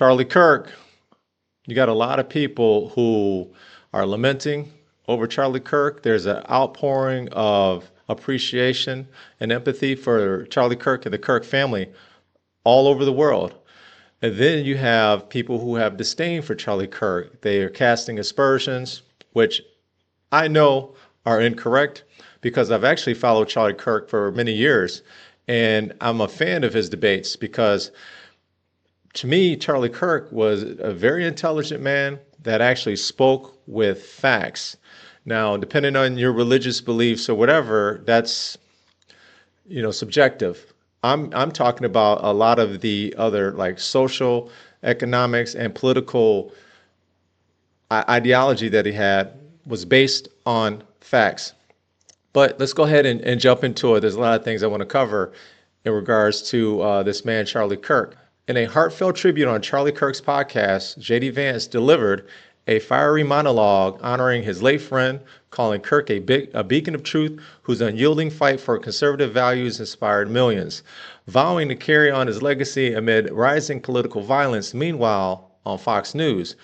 Charlie Kirk, you got a lot of people who are lamenting over Charlie Kirk. There's an outpouring of appreciation and empathy for Charlie Kirk and the Kirk family all over the world. And then you have people who have disdain for Charlie Kirk. They are casting aspersions, which I know are incorrect because I've actually followed Charlie Kirk for many years. And I'm a fan of his debates because to me, Charlie Kirk was a very intelligent man that actually spoke with facts. Now, depending on your religious beliefs or whatever, that's, subjective. I'm talking about a lot of the other like social, economics, and political ideology that he had was based on facts. But let's go ahead and jump into it. There's a lot of things I want to cover in regards to this man, Charlie Kirk. In a heartfelt tribute on Charlie Kirk's podcast, J.D. Vance delivered a fiery monologue honoring his late friend, calling Kirk a beacon of truth whose unyielding fight for conservative values inspired millions, vowing to carry on his legacy amid rising political violence. Meanwhile, on Fox News,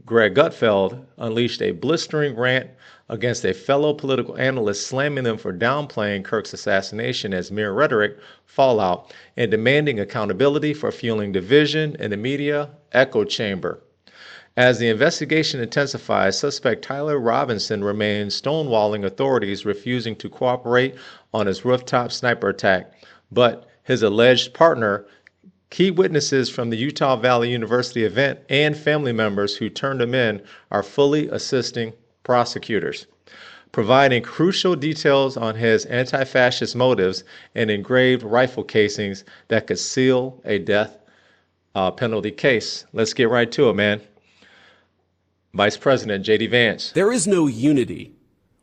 Greg Gutfeld unleashed a blistering rant against a fellow political analyst, slamming them for downplaying Kirk's assassination as mere rhetoric, fallout, and demanding accountability for fueling division in the media echo chamber. As the investigation intensifies, suspect Tyler Robinson remains stonewalling authorities, refusing to cooperate on his rooftop sniper attack. But his alleged partner, key witnesses from the Utah Valley University event, and family members who turned him in are fully assisting prosecutors, providing crucial details on his anti-fascist motives and engraved rifle casings that could seal a death penalty case. Let's get right to it, man. Vice President J.D. Vance. There is no unity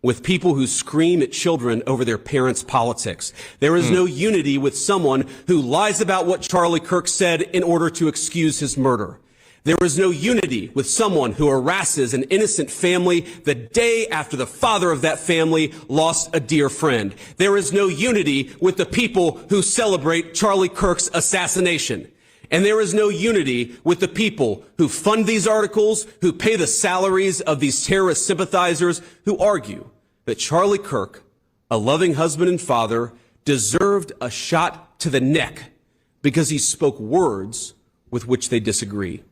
with people who scream at children over their parents' politics. There is no unity with someone who lies about what Charlie Kirk said in order to excuse his murder. There is no unity with someone who harasses an innocent family the day after the father of that family lost a dear friend. There is no unity with the people who celebrate Charlie Kirk's assassination. And there is no unity with the people who fund these articles, who pay the salaries of these terrorist sympathizers, who argue that Charlie Kirk, a loving husband and father, deserved a shot to the neck because he spoke words with which they disagree.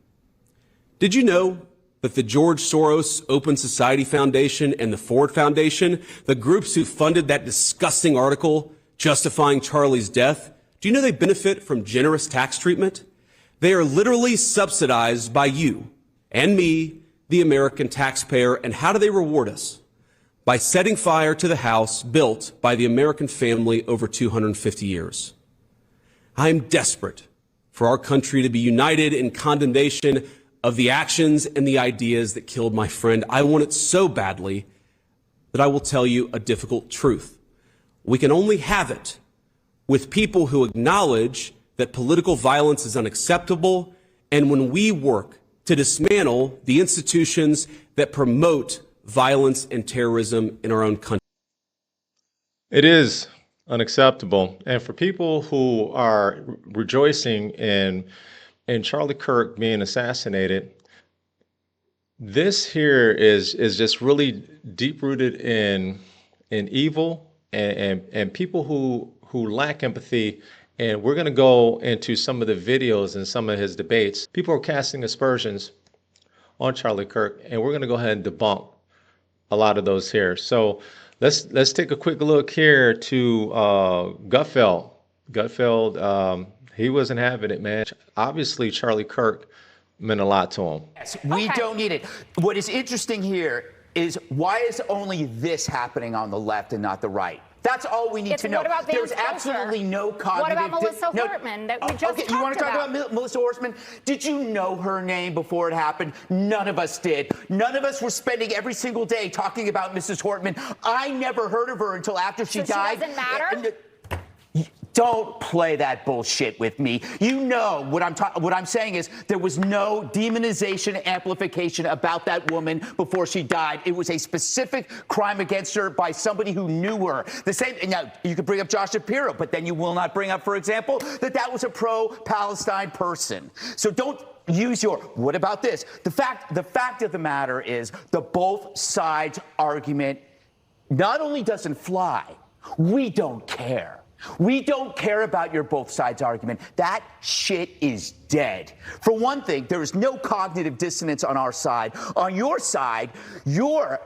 Did you know that the George Soros Open Society Foundation and the Ford Foundation, the groups who funded that disgusting article justifying Charlie's death, do you know they benefit from generous tax treatment? They are literally subsidized by you and me, the American taxpayer. And how do they reward us? By setting fire to the house built by the American family over 250 years. I am desperate for our country to be united in condemnation of the actions and the ideas that killed my friend. I want it so badly that I will tell you a difficult truth. We can only have it with people who acknowledge that political violence is unacceptable, and when we work to dismantle the institutions that promote violence and terrorism in our own country. It is unacceptable. And for people who are rejoicing in Charlie Kirk being assassinated, this here is just really deep rooted in evil and people who lack empathy. And we're going to go into some of the videos and some of his debates. People are casting aspersions on Charlie Kirk, and we're going to go ahead and debunk a lot of those here. So let's take a quick look here to Gutfeld. Gutfeld, he wasn't having it, man. Obviously, Charlie Kirk meant a lot to him. Yes, we don't need it. What is interesting here is why is only this happening on the left and not the right? That's all we need to know. What about Vance? There's absolutely no cognitive... What about Melissa Hortman that we just talked about? You want to talk about Melissa Hortman? Did you know her name before it happened? None of us did. None of us were spending every single day talking about Mrs. Hortman. I never heard of her until after she died. So she doesn't matter? Don't play that bullshit with me. You know what I'm saying is there was no demonization, amplification about that woman before she died. It was a specific crime against her by somebody who knew her. The same. Now you could bring up Josh Shapiro, but then you will not bring up, for example, that was a pro-Palestine person. So don't use your, what about this? The fact of the matter is the both sides argument not only doesn't fly, we don't care. We don't care about your both sides argument. That shit is dead. For one thing, there is no cognitive dissonance on our side. On your side, your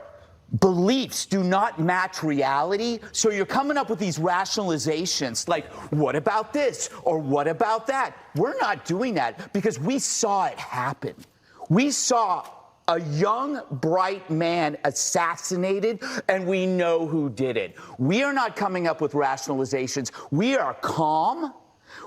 beliefs do not match reality, so you're coming up with these rationalizations like, what about this or what about that? We're not doing that because we saw it happen. We saw a young, bright man assassinated, and we know who did it. We are not coming up with rationalizations. We are calm,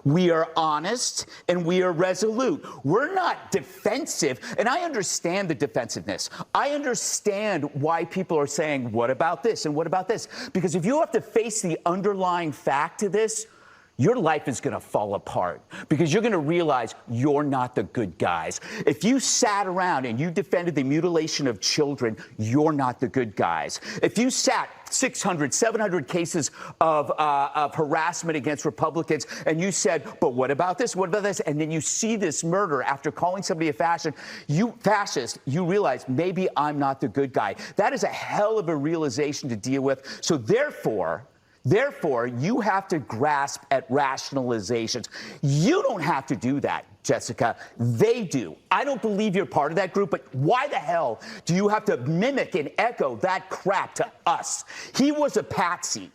we are honest, and we are resolute. We're not defensive, and I understand the defensiveness. I understand why people are saying, what about this and what about this? Because if you have to face the underlying fact to this, your life is going to fall apart because you're going to realize you're not the good guys. If you sat around and you defended the mutilation of children, you're not the good guys. If you sat 600, 700 cases of harassment against Republicans and you said, but what about this? What about this? And then you see this murder after calling somebody a fascist, you realize maybe I'm not the good guy. That is a hell of a realization to deal with. So therefore, you have to grasp at rationalizations. You don't have to do that, Jessica. They do. I don't believe you're part of that group, but why the hell do you have to mimic and echo that crap to us? He was a patsy.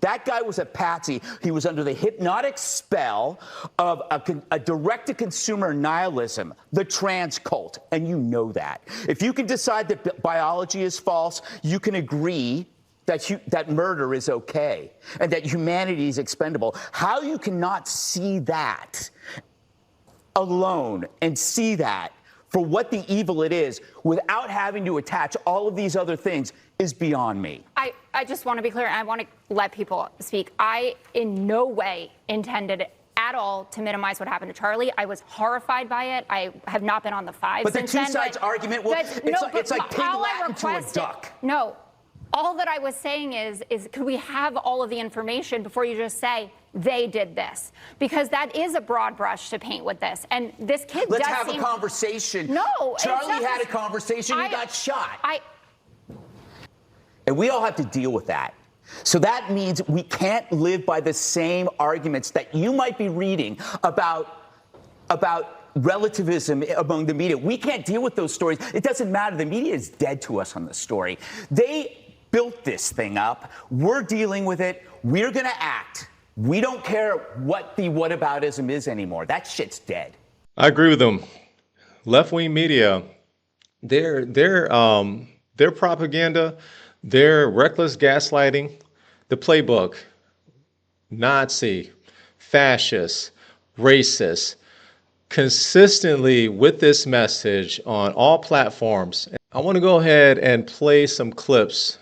That guy was a patsy. He was under the hypnotic spell of a direct-to-consumer nihilism, the trans cult, and you know that. If you can decide that biology is false, you can agree that murder is okay and that humanity is expendable. How you cannot see that alone and see that for what the evil it is without having to attach all of these other things is beyond me. I just want to be clear, and I want to let people speak. I in no way intended at all to minimize what happened to Charlie. I was horrified by it. I have not been on the five but since the two then, sides argument, well, it's like pig Latin to a duck. No. All that I was saying is could we have all of the information before you just say they did this? Because that is a broad brush to paint with this. And this kid Let's have a conversation. No. Charlie had a conversation. He got shot. And we all have to deal with that. So that means we can't live by the same arguments that you might be reading about relativism among the media. We can't deal with those stories. It doesn't matter. The media is dead to us on this story. They built this thing up. We're dealing with it. We're going to act. We don't care what the whataboutism is anymore. That shit's dead. I agree with them. Left-wing media, their propaganda, their reckless gaslighting, the playbook, Nazi, fascist, racist, consistently with this message on all platforms. I want to go ahead and play some clips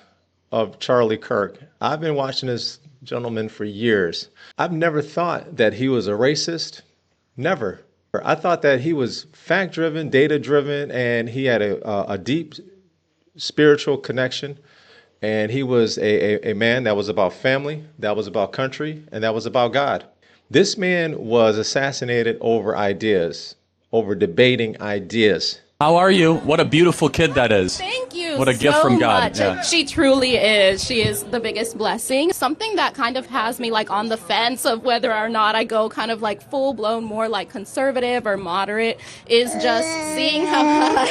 of Charlie Kirk. I've been watching this gentleman for years. I've never thought that he was a racist. Never. I thought that he was fact-driven, data-driven, and he had a deep spiritual connection. And he was a man that was about family, that was about country, and that was about God. This man was assassinated over ideas, over debating ideas. How are you? What a beautiful kid that is. Thank you. What a gift from God. Yeah. She truly is. She is the biggest blessing. Something that kind of has me like on the fence of whether or not I go kind of like full blown more like conservative or moderate is just seeing how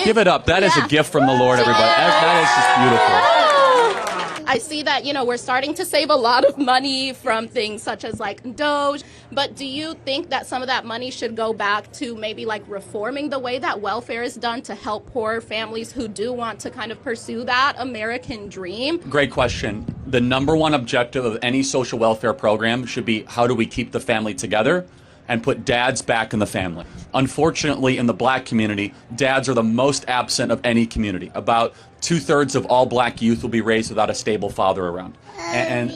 Give it up. That is a gift from the Lord, everybody. That is just beautiful. I see that, we're starting to save a lot of money from things such as like Doge, but do you think that some of that money should go back to maybe like reforming the way that welfare is done to help poor families who do want to kind of pursue that American dream? Great question. The number one objective of any social welfare program should be how do we keep the family together and put dads back in the family. Unfortunately, in the black community, dads are the most absent of any community. About 2/3 of all black youth will be raised without a stable father around. And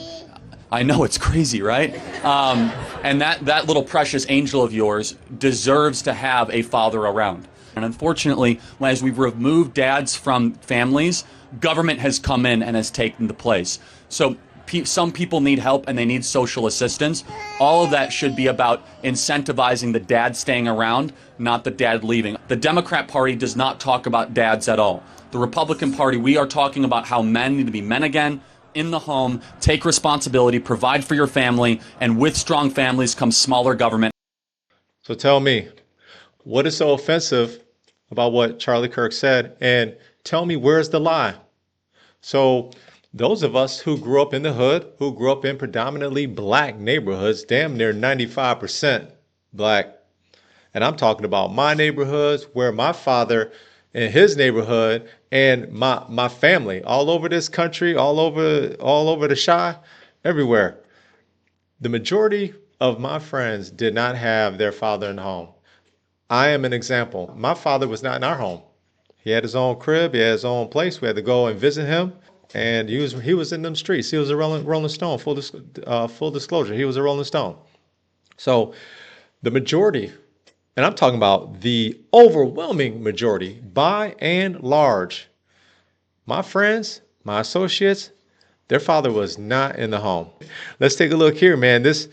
I know, it's crazy, right? And that little precious angel of yours deserves to have a father around. And unfortunately, as we've removed dads from families, government has come in and has taken the place. So some people need help and they need social assistance. All of that should be about incentivizing the dad staying around, not the dad leaving. The Democrat Party does not talk about dads at all. The Republican Party, we are talking about how men need to be men again, in the home, take responsibility, provide for your family, and with strong families comes smaller government. So tell me, what is so offensive about what Charlie Kirk said? And tell me, where's the lie? So those of us who grew up in the hood, who grew up in predominantly black neighborhoods, damn near 95% black. And I'm talking about my neighborhoods where my father in his neighborhood and my family all over this country, all over the Chi, everywhere. The majority of my friends did not have their father in the home. I am an example. My father was not in our home. He had his own crib, he had his own place. We had to go and visit him. And he was in them streets. He was a Rolling Stone, full disclosure. He was a Rolling Stone. So the majority, and I'm talking about the overwhelming majority, by and large, my friends, my associates, their father was not in the home. Let's take a look here, man. This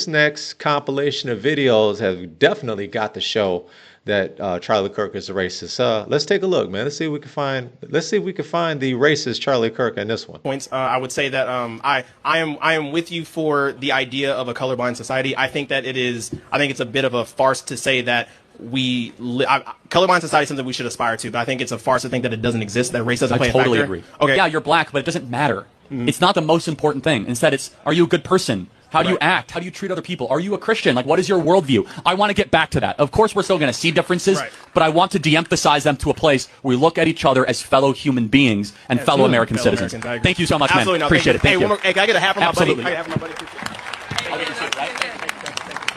next compilation of videos have definitely got to show that Charlie Kirk is a racist. Let's take a look, man. Let's see if we can find the racist Charlie Kirk in this one. Points. I would say that I am with you for the idea of a colorblind society. I think it's a bit of a farce to say that colorblind society is something we should aspire to, but I think it's a farce to think that it doesn't exist, that race doesn't play a factor. I totally agree. Okay. Yeah, you're black, but it doesn't matter. It's not the most important thing. Instead, it's, are you a good person? How do you act? How do you treat other people? Are you a Christian? Like, what is your worldview? I want to get back to that. Of course, we're still going to see differences, but I want to de-emphasize them to a place where we look at each other as fellow human beings and fellow American citizens. Thank you so much, man. Appreciate it. Thank you. Hey, can I get a half from my buddy? Absolutely. Can I get a half from my buddy?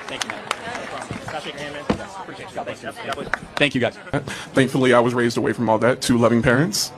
Thank you, man. Can I shake your hand, man? Appreciate you. Thank you, guys. Thankfully, I was raised away from all that, 2 loving parents.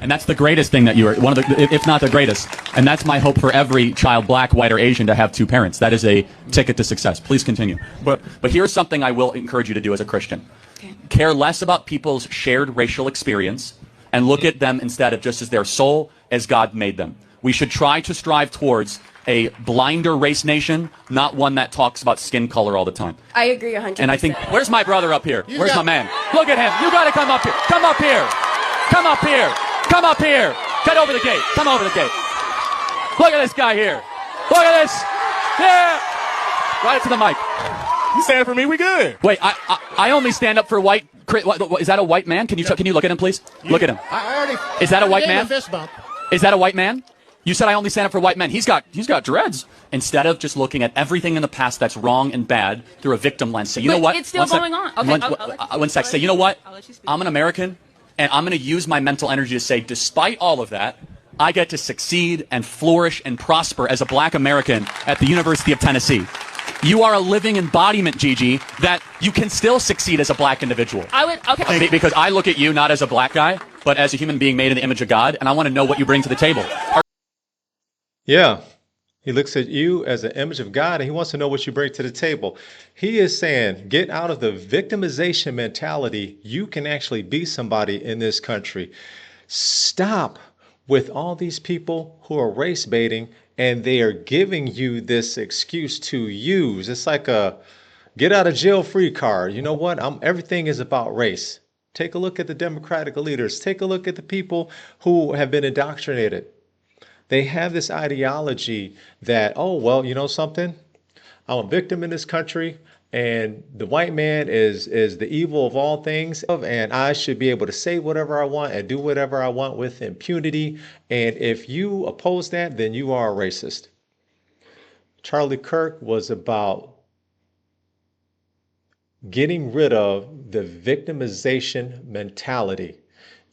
And that's the greatest thing that you are, one of the, if not the greatest. And that's my hope for every child, black, white, or Asian, to have 2 parents. That is a ticket to success. Please continue. But here's something I will encourage you to do as a Christian. Okay. Care less about people's shared racial experience and look at them instead of just as their soul, as God made them. We should try to strive towards a blinder race nation, not one that talks about skin color all the time. I agree 100%. And I think, where's my brother up here? Where's my man? Look at him. You got to come up here. Come up here. Come up here. Come up here. Get over the gate. Come over the gate. Look at this guy here. Look at this. Yeah. Right to the mic. You stand for me, we good. Wait, I only stand up for white. Is that a white man? Can you look at him, please? Look at him. Is that a white man? Is that a white man? You said I only stand up for white men. He's got dreads. Instead of just looking at everything in the past that's wrong and bad through a victim lens. Say, you know what? It's still going on. Okay. One sec. Say, you know what? I'm an American, and I'm going to use my mental energy to say, despite all of that, I get to succeed and flourish and prosper as a black American at the University of Tennessee. You are a living embodiment, Gigi, that you can still succeed as a black individual. Okay. Because I look at you not as a black guy, but as a human being made in the image of God, and I want to know what you bring to the table. Yeah, he looks at you as an image of God, and he wants to know what you bring to the table. He is saying, get out of the victimization mentality. You can actually be somebody in this country. Stop with all these people who are race baiting, and they are giving you this excuse to use. It's like a get out of jail free card. You know what? Everything is about race. Take a look at the Democratic leaders. Take a look at the people who have been indoctrinated. They have this ideology that, oh, well, you know something? I'm a victim in this country, and the white man is the evil of all things, and I should be able to say whatever I want and do whatever I want with impunity. And if you oppose that, then you are a racist. Charlie Kirk was about getting rid of the victimization mentality.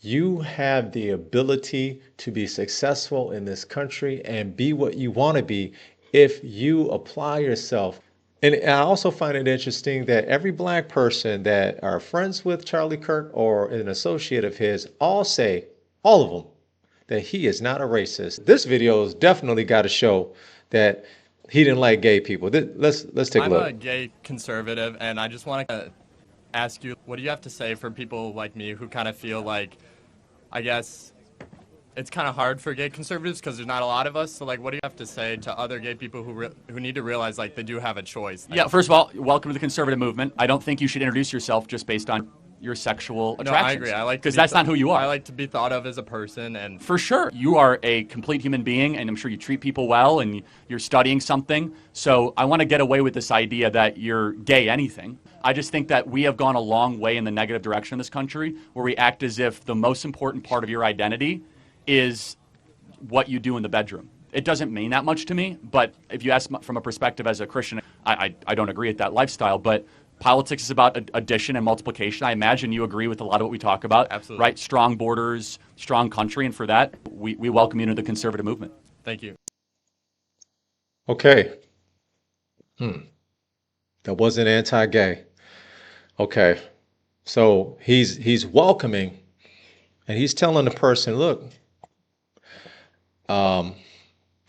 You have the ability to be successful in this country and be what you want to be if you apply yourself. And I also find it interesting that every black person that are friends with Charlie Kirk or an associate of his all say, all of them, that he is not a racist. This video has definitely got to show that he didn't like gay people. Let's take a look. I'm a gay conservative, and I just want to ask you, what do you have to say for people like me who kind of feel like, I guess, it's kind of hard for gay conservatives because there's not a lot of us. So, like, what do you have to say to other gay people who need to realize, like, they do have a choice? Yeah, first of all, welcome to the conservative movement. I don't think you should introduce yourself just based on your sexual attractions. No, I agree. I like because that's not who you are. I like to be thought of as a person, and for sure, you are a complete human being, and I'm sure you treat people well, and you're studying something. So I want to get away with this idea that you're gay anything. I just think that we have gone a long way in the negative direction in this country, where we act as if the most important part of your identity is what you do in the bedroom. It doesn't mean that much to me, but if you ask from a perspective as a Christian, I don't agree with that lifestyle, but politics is about addition and multiplication. I imagine you agree with a lot of what we talk about. Absolutely. Right? Strong borders, strong country, and for that, we welcome you into the conservative movement. thank you. Okay. That wasn't anti-gay. Okay. So he's welcoming, and he's telling the person, look, don't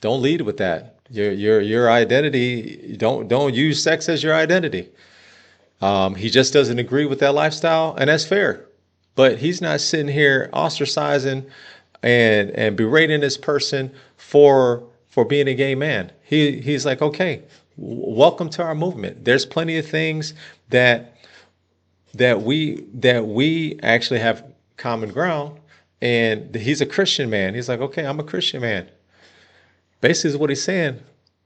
lead with that. Your identity, don't use sex as your identity. He just doesn't agree with that lifestyle, and that's fair. But he's not sitting here ostracizing and berating this person for being a gay man. He's like, okay, welcome to our movement. There's plenty of things that we actually have common ground. And he's a Christian man. He's like, okay, I'm a Christian man. Basically is what he's saying.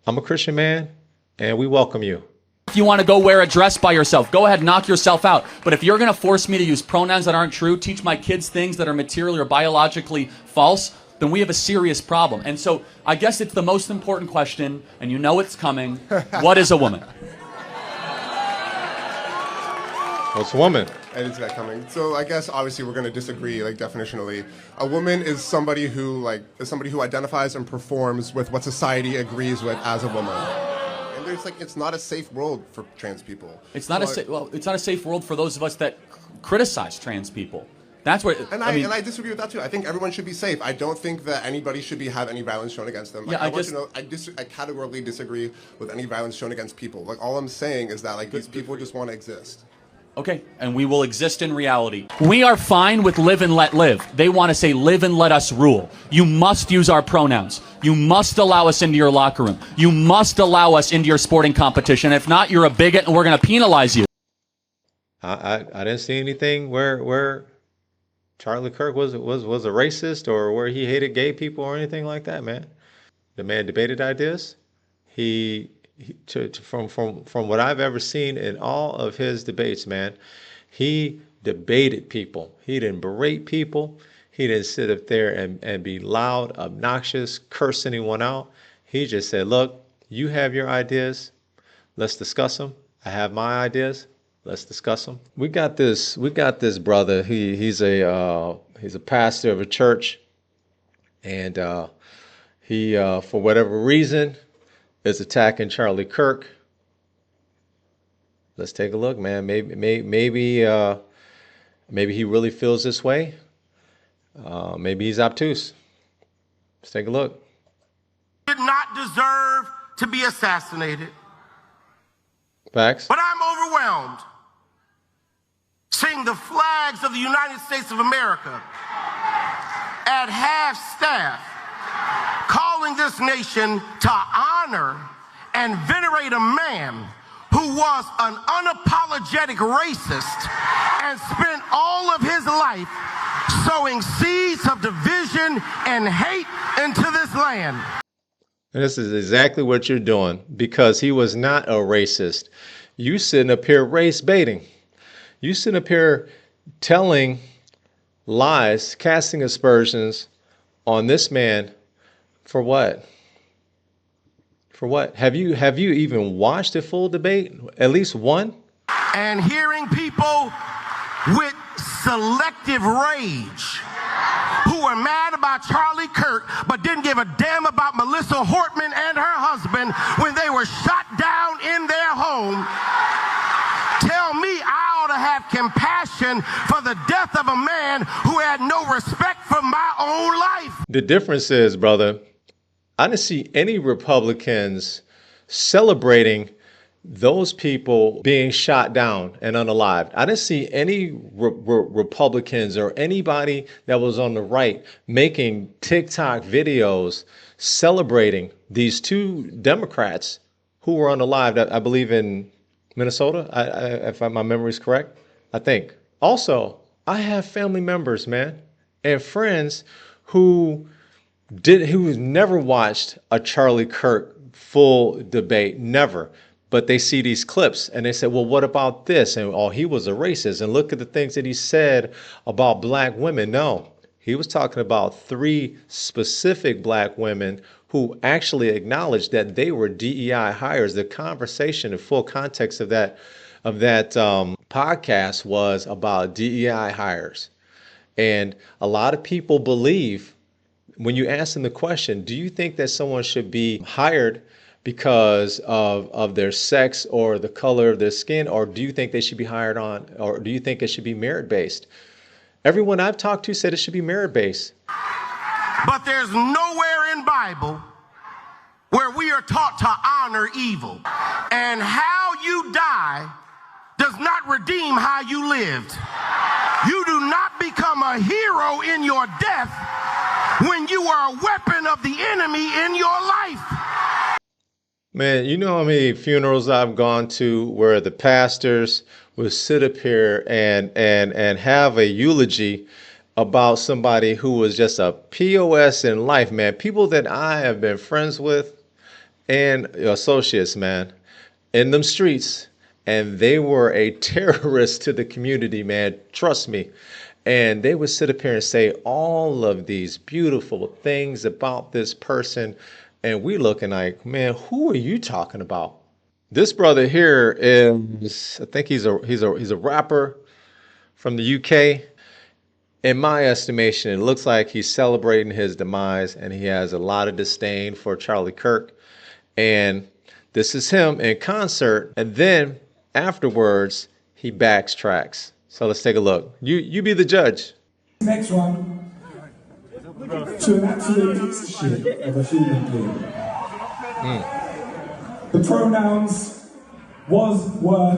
I'm a Christian man, and we welcome you. If you want to go wear a dress by yourself, go ahead, knock yourself out. But if you're going to force me to use pronouns that aren't true, teach my kids things that are materially or biologically false, then we have a serious problem. And so I guess it's the most important question, and you know it's coming. What is a woman? What's a woman? I didn't see that coming. So I guess obviously we're going to disagree, like, definitionally. A woman is somebody who identifies and performs with what society agrees with as a woman. And there's it's not a safe world for trans people. It's not it's not a safe world for those of us that criticize trans people. That's where I disagree with that too. I think everyone should be safe. I don't think that anybody should have any violence shown against them. Yeah, I categorically disagree with any violence shown against people. Like, all I'm saying is that these people just want to exist. Okay, and we will exist in reality. We are fine with live and let live. They want to say live and let us rule. You must use our pronouns. You must allow us into your locker room. You must allow us into your sporting competition. If not, you're a bigot and we're going to penalize you. I didn't see anything where Charlie Kirk was a racist or where he hated gay people or anything like that, man. The man debated ideas. From what I've ever seen in all of his debates, man, he debated people. He didn't berate people. He didn't sit up there and be loud, obnoxious, curse anyone out. He just said, look, you have your ideas. Let's discuss them. I have my ideas. Let's discuss them. We got this brother. He's a pastor of a church, and he for whatever reason is attacking Charlie Kirk. Let's take a look, man. Maybe he really feels this way. Maybe he's obtuse. Let's take a look. Did not deserve to be assassinated. Facts. But I'm overwhelmed seeing the flags of the United States of America at half staff, calling this nation to honor and venerate a man who was an unapologetic racist and spent all of his life sowing seeds of division and hate into this land. And this is exactly what you're doing, because he was not a racist. You sitting up here race baiting. You sitting up here telling lies, casting aspersions on this man. For what? For what? Have you even watched a full debate? At least one? And hearing people with selective rage who were mad about Charlie Kirk but didn't give a damn about Melissa Hortman and her husband when they were shot down in their home, tell me I ought to have compassion for the death of a man who had no respect for my own life. The difference is, brother, I didn't see any Republicans celebrating those people being shot down and unalived. I didn't see any Republicans or anybody that was on the right making TikTok videos celebrating these two Democrats who were unalived, I believe in Minnesota, if my memory is correct, I think. Also, I have family members, man, and friends who never watched a Charlie Kirk full debate, never. But they see these clips and they say, well, what about this? And oh, he was a racist. And look at the things that he said about black women. No, he was talking about 3 specific black women who actually acknowledged that they were DEI hires. The conversation, the full context of that podcast was about DEI hires. And a lot of people believe, when you ask them the question, do you think that someone should be hired because of their sex or the color of their skin, or do you think they should be hired on, or do you think it should be merit-based? Everyone I've talked to said it should be merit-based. But there's nowhere in Bible where we are taught to honor evil. And how you die does not redeem how you lived. You do not become a hero in your death when you are a weapon of the enemy in your life. Man, you know how many funerals I've gone to where the pastors will sit up here and have a eulogy about somebody who was just a POS in life, man. People that I have been friends with and associates, man, in them streets, and they were a terrorist to the community, man. Trust me. And they would sit up here and say all of these beautiful things about this person. And we looking like, man, who are you talking about? This brother here is, I think he's a rapper from the UK. In my estimation, it looks like he's celebrating his demise, and he has a lot of disdain for Charlie Kirk. And this is him in concert. And then afterwards, he backtracks. So let's take a look. You be the judge. Next one. To an absolute piece of shit of a human being. The pronouns was, were.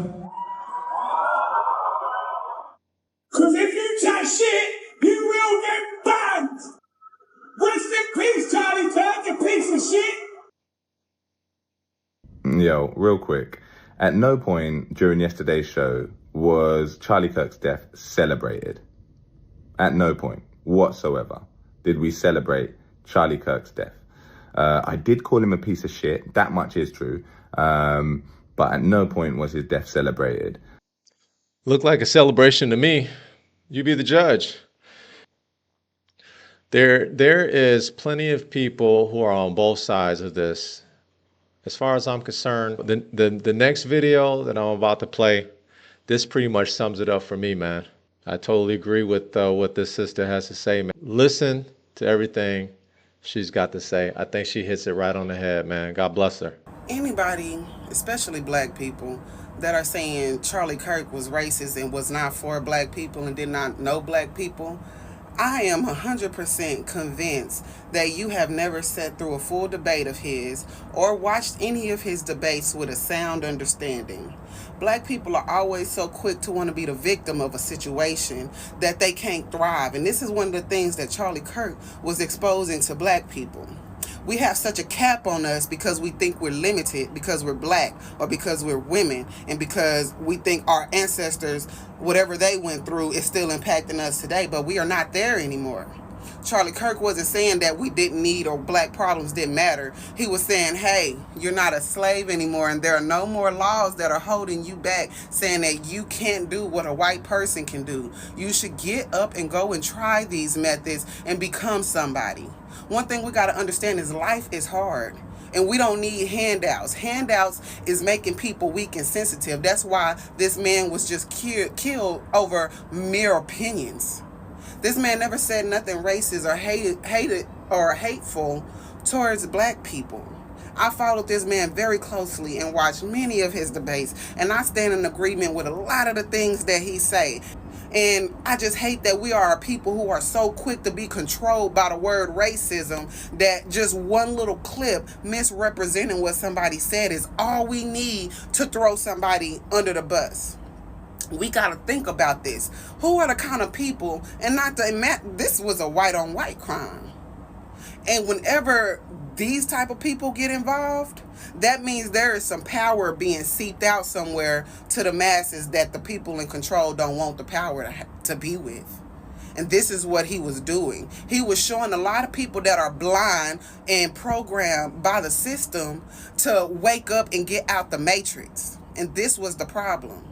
Cause if you chat shit, you will get banned. Rest in peace, Charlie Kirk, you piece of shit. Yo, real quick. At no point during yesterday's show was Charlie Kirk's death celebrated. At no point whatsoever did we celebrate Charlie Kirk's death. I did call him a piece of shit, that much is true, but at no point was his death celebrated. Looked like a celebration to me. You be the judge. There is plenty of people who are on both sides of this. As far as I'm concerned, the next video that I'm about to play, this pretty much sums it up for me, man. I totally agree with what this sister has to say, man. Listen to everything she's got to say. I think she hits it right on the head, man. God bless her. Anybody, especially black people, that are saying Charlie Kirk was racist and was not for black people and did not know black people, I am 100% convinced that you have never sat through a full debate of his or watched any of his debates with a sound understanding. Black people are always so quick to want to be the victim of a situation that they can't thrive. And this is one of the things that Charlie Kirk was exposing to black people. We have such a cap on us because we think we're limited, because we're black or because we're women, and because we think our ancestors, whatever they went through, is still impacting us today, but we are not there anymore. Charlie Kirk wasn't saying that we didn't need or black problems didn't matter. He was saying, hey, you're not a slave anymore, and there are no more laws that are holding you back, saying that you can't do what a white person can do. You should get up and go and try these methods and become somebody. One thing we got to understand is life is hard. And we don't need handouts. Handouts is making people weak and sensitive. That's why this man was just killed over mere opinions. This man never said nothing racist or hated or hateful towards black people. I followed this man very closely and watched many of his debates, and I stand in agreement with a lot of the things that he say. And I just hate that we are people who are so quick to be controlled by the word racism that just one little clip misrepresenting what somebody said is all we need to throw somebody under the bus. We got to think about this. Who are the kind of people, and not to, this was a white on white crime. And whenever these type of people get involved, that means there is some power being seeped out somewhere to the masses that the people in control don't want the power to be with. And this is what he was doing. He was showing a lot of people that are blind and programmed by the system to wake up and get out the matrix. And this was the problem.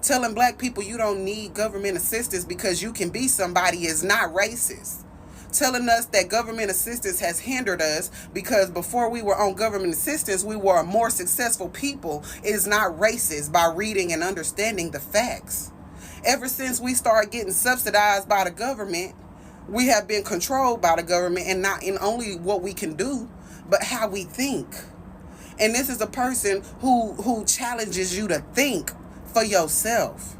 Telling black people you don't need government assistance because you can be somebody is not racist. Telling us that government assistance has hindered us because before we were on government assistance, we were a more successful people is not racist by reading and understanding the facts. Ever since we started getting subsidized by the government, we have been controlled by the government, and not in only what we can do, but how we think. And this is a person who challenges you to think for yourself.